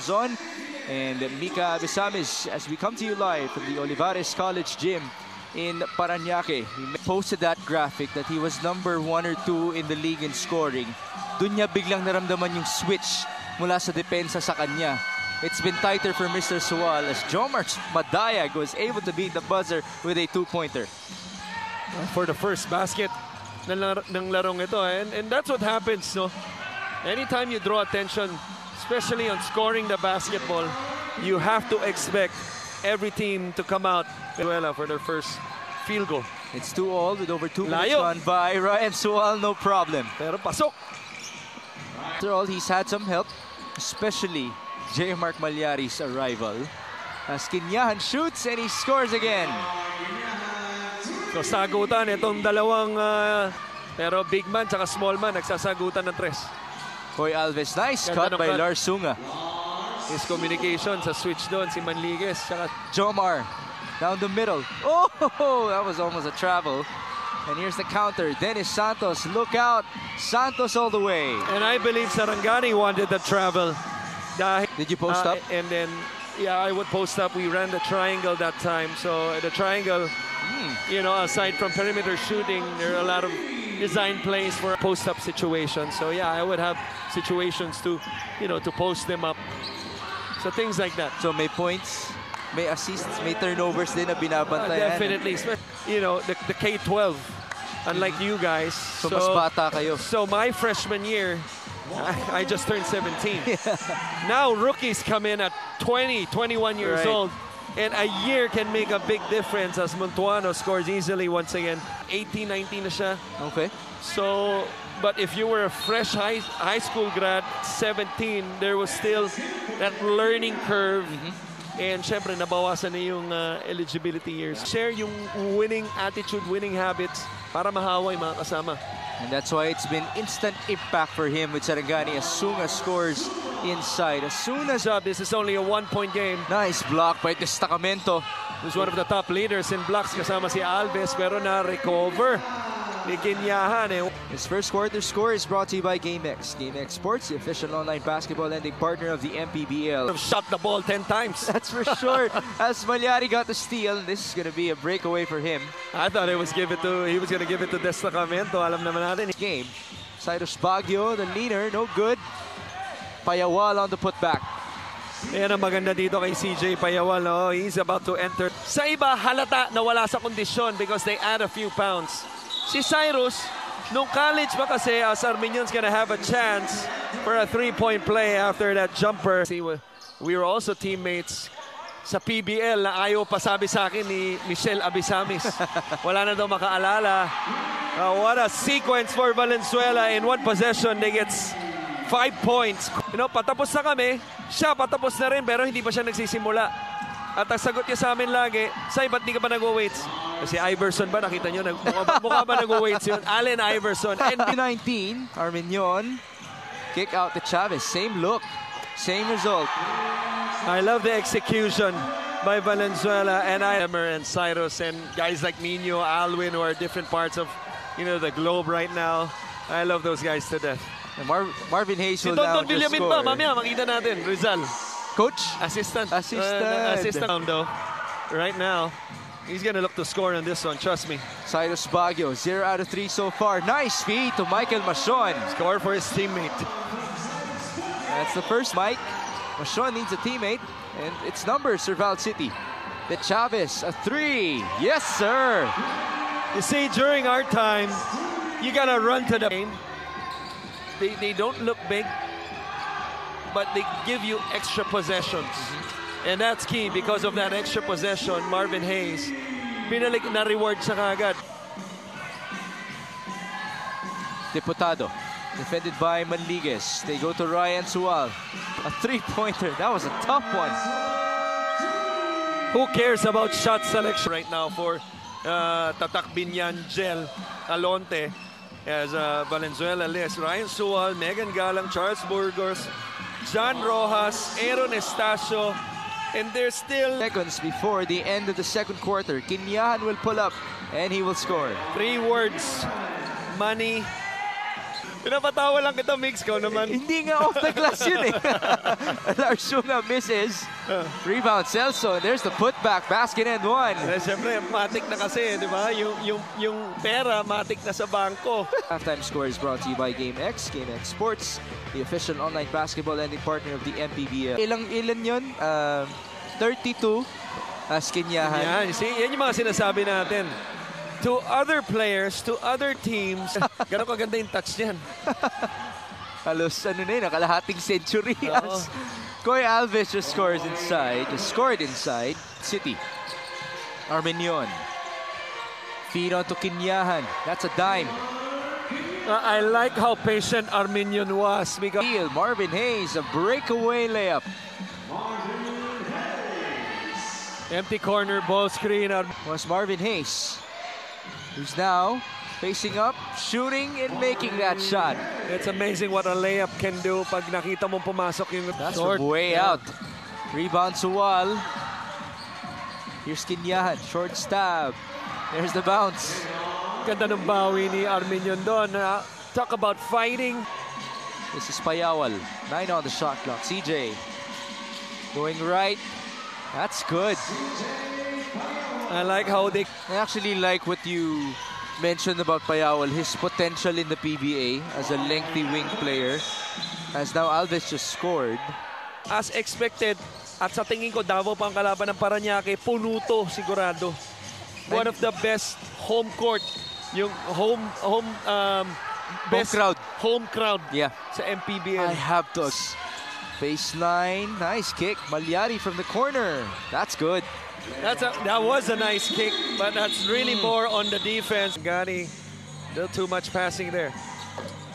Luzon and Mika Abesamis as we come to you live from the Olivares College Gym in Parañaque. He posted that graphic that he was number 1 or 2 in the league in scoring. Doon niya biglang naramdaman yung switch mula sa depensa sa kanya. It's been tighter for Mr. Sual as Jomar Madayag was able to beat the buzzer with a 2-pointer. For the first basket ng larong ito. And that's what happens, no? Anytime you draw attention, especially on scoring the basketball, you have to expect every team to come out for their first field goal. It's 2-all with over 2 minutes gone by. Ryan Sual, no problem. Pero pasok. After all, he's had some help, especially J. Mark Malyari's arrival. As Kinyahan shoots and he scores again. So sagutan itong dalawang pero big man tsaka small man nagsasagutan ng tres. Hoy Alves, nice cut by Lars Sunga. His communication sa switch doon si Manliguez tsaka Jomar down the middle. Oh, that was almost a travel. And here's the counter. Dennis Santos, look out. Santos all the way. And I believe Sarangani wanted the travel. Did you post up? And then, yeah, I would post up. We ran the triangle that time. So the triangle, you know, aside from perimeter shooting, there are a lot of design plays for post-up situations. So yeah, I would have situations to, you know, to post them up. So things like that. So may points, may assists, may turnovers din na binabantayan. Definitely. You know, the K-12, unlike you guys. So mas bata kayo. So my freshman year, I just turned 17. Now rookies come in at 20, 21 years old. And a year can make a big difference as Montuano scores easily once again. 18, 19 na siya. Okay. So, but if you were a fresh high school grad, 17, there was still that learning curve. And syempre, nabawasan na yung eligibility years. Share yung winning attitude, winning habits para mahawa yung mga kasama. And that's why it's been instant impact for him with Sarangani as soon as scores inside. As soon as this is only a 1-point game. Nice block by Destacamento. Who's one of the top leaders in blocks kasama si Alves pero na-recover ni Kinyahan. His first quarter score is brought to you by GameX. GameX Sports, the official online basketball lending partner of the MPBL. Shot the ball 10 times. That's for sure. As Malyari got the steal, this is going to be a breakaway for him. I thought he was going to give it to Destacamento. Alam naman natin. Game. Cyrus Baguio, the leaner, no good. Payawal on the putback. Yan ang maganda dito kay CJ Payawal. Oh, he's about to enter. Sa iba, halata na wala sa kondisyon because they add a few pounds. Si Cyrus, nung college pa kasi, Sarminion's gonna have a chance for a 3-point play after that jumper. We were also teammates sa PBL na ayaw pa sabi sa akin ni Michelle Abesamis. Wala na daw makaalala. What a sequence for Valenzuela. In one possession, they get 5 points. You know, patapos na kami. Siya patapos na rin pero hindi pa siya nagsisimula. At ang sagot niya sa amin lagi, Say, ba't di ka pa nag-weights? Kasi Iverson ba, nakita nyo, mukha ba nag-weights yun? Allen Iverson. And 19, Armenion, kick out to Chavez. Same look, same result. I love the execution by Valenzuela and Emmer and Cyrus and guys like Nino, Alwin, who are different parts of, you know, the globe right now. I love those guys to death. And Marvin Hayes will Don now just Villamin score. Pa, mamaya, makita natin. Rizal. Coach? Assistant. Assistant. Though, right now, he's going to look to score on this one, trust me. Cyrus Baguio, 0 out of 3 so far. Nice feed to Michael Machon. Score for his teammate. That's the first, Mike. Machon needs a teammate, and it's numbers, Serval City. The Chavez, a 3. Yes, sir. You see, during our time, you got to run to the game. They don't look big, but they give you extra possessions. And that's key because of that extra possession. Marvin Hayes, pinalik na reward sa kagad. Diputado, defended by Manliguez. They go to Ryan Sual. A 3-pointer. That was a tough one. Who cares about shot selection right now for Tatak Binyan, Gel, Alonte, as Valenzuela list. Ryan Sual, Megan Galang, Charles Burgos, John Rojas, Aaron Estacio, and there's still seconds before the end of the second quarter. Kinyahan will pull up and he will score. 3 words: money, Pinapatawa lang kita, Mix. Ko naman. Hindi nga off the glass yun eh. Larsunga misses. Rebound, Celso. There's the putback. Basket and one. Siyempre, matik na kasi, di ba? Yung pera, matik na sa bangko. Halftime score is brought to you by GameX. GameX Sports, the official online basketball lending partner of the MPBL. Ilan yun? 32 as Kenyahan. Yan, see, yan yung mga sinasabi natin. To other players, to other teams. Gano'n kaganda yung touch niyan. Halos nakalahating century. As Koy Alves just scored inside. City. Armenion. Feed on to Kinyahan. That's a dime. I like how patient Armenian was. Because Marvin Hayes, a breakaway layup. empty corner, ball screen. Was Marvin Hayes, who's now facing up, shooting and making that shot. It's amazing what a layup can do pag nakita mong pumasok yung That's short. from way out. Rebound Suwal. Here's Kinyahan, short stab. There's the bounce. Ganda ng bawi ni Armenian doon. Talk about fighting. This is Payawal. 9 on the shot clock. CJ going right. That's good. I like how they... I actually like what you mentioned about Payawal, his potential in the PBA as a lengthy wing player. As now Alves just scored. As expected, at sa tingin ko, Davao pa ang kalaban ng Parañaque, punuto sigurado. One of the best home court, yung best crowd. Home crowd Yeah. sa MPBL. I have to. Baseline, nice kick. Malyari from the corner. That's good. That was a nice kick, but that's really more on the defense. Gani, still too much passing there.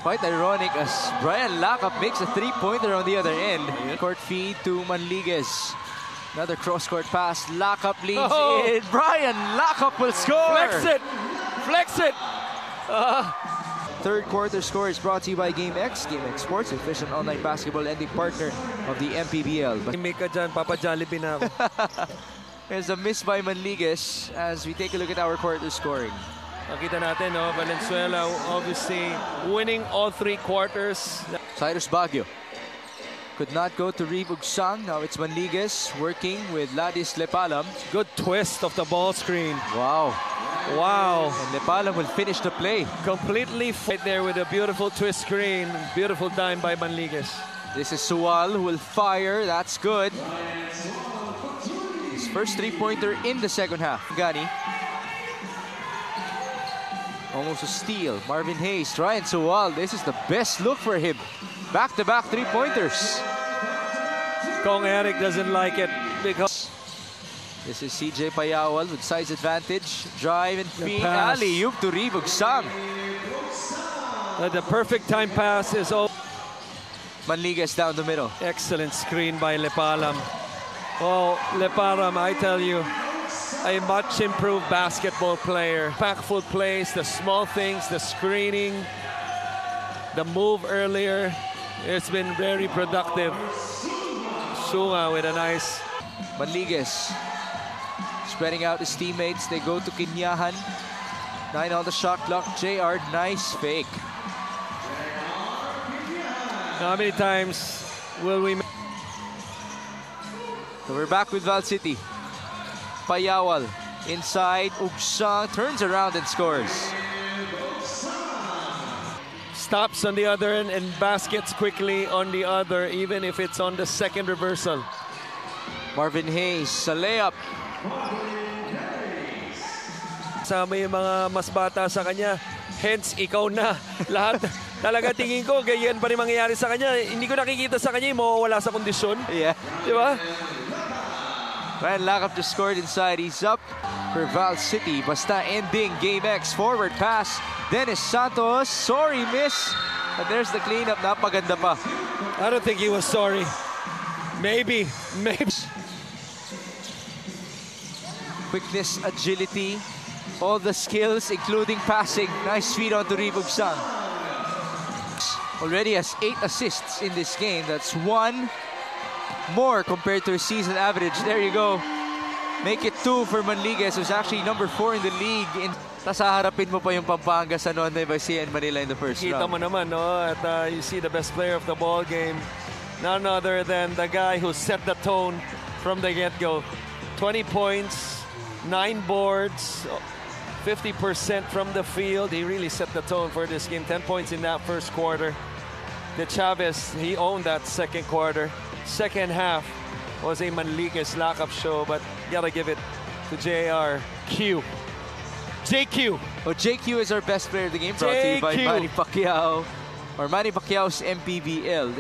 Quite ironic as Brian Lakap makes a three-pointer on the other end. Court feed to Manliguez. Another cross-court pass. Lakap leads in. Brian Lakap will score. Flex it! Flex it! Third quarter score is brought to you by GameX. GameX Sports, official online basketball lending partner of the MPBL. May ka dyan, Papa Jollibee na ako. There's a miss by Manliguez as we take a look at our quarter scoring. Nakita natin, no? Valenzuela obviously winning all three quarters. Cyrus Baguio could not go to Reeve Ugsang. Now it's Manliguez working with Ladis Lepalam. Good twist of the ball screen. Wow. Wow. And Lepalam will finish the play. Completely right there with a beautiful twist screen. Beautiful dime by Manliguez. This is Suwal who will fire. That's good. His first three-pointer in the second half. Gani. Almost a steal. Marvin Hayes, Ryan Suwal. This is the best look for him. Back-to-back three-pointers. Kong Eric doesn't like it because this is CJ Payawal with size advantage. Drive and feed. pass. Alley-oop to Reeve Ugsang. the perfect time pass is over. Manliguez down the middle. Excellent screen by Lepalam. Oh, Lepalam, I tell you, a much improved basketball player. Impactful plays, the small things, the screening, the move earlier. It's been very productive. Sunga with a nice... Manliguez spreading out his teammates. They go to Kinyahan. 9 on the shot clock. JR, nice fake. How many times will we... So we're back with Val City. Payawal inside. Ugsang turns around and scores. Stops on the other end and baskets quickly on the other, even if it's on the second reversal. Marvin Hayes, a layup. Sama yung mga mas bata sa kanya. Hence, ikaw na. Lahat. Talaga tingin ko, ganyan pa rin mangyayari sa kanya. Hindi ko nakikita sa kanya yung mawawala sa kondisyon. Yeah. Di ba? Ryan Lakap just scored inside. He's up for Val City. Basta ending. GameX forward pass. Dennis Santos. Sorry, miss. But there's the cleanup. Napaganda pa. I don't think he was sorry. Maybe. Quickness, agility, all the skills, including passing. Nice feed on to Reeve Ugsang. Already has 8 assists in this game. That's 1 more compared to his season average. There you go. Make it 2 for Manliguez, who's actually number 4 in the league. Tas haharapin mo pa yung Pampanga sa Nueva Ecija and Manila in the first Kita round. mo naman, no? At you see the best player of the ball game, none other than the guy who set the tone from the get-go. 20 points, 9 boards, 50% from the field. He really set the tone for this game. 10 points in that first quarter. De Chavez, he owned that second quarter. Second half was a Manliques lock-up show, but gotta give it to JQ. Oh, JQ is our best player of the game, brought to you by JQ. Manny Pacquiao, or Manny Pacquiao's MPBL.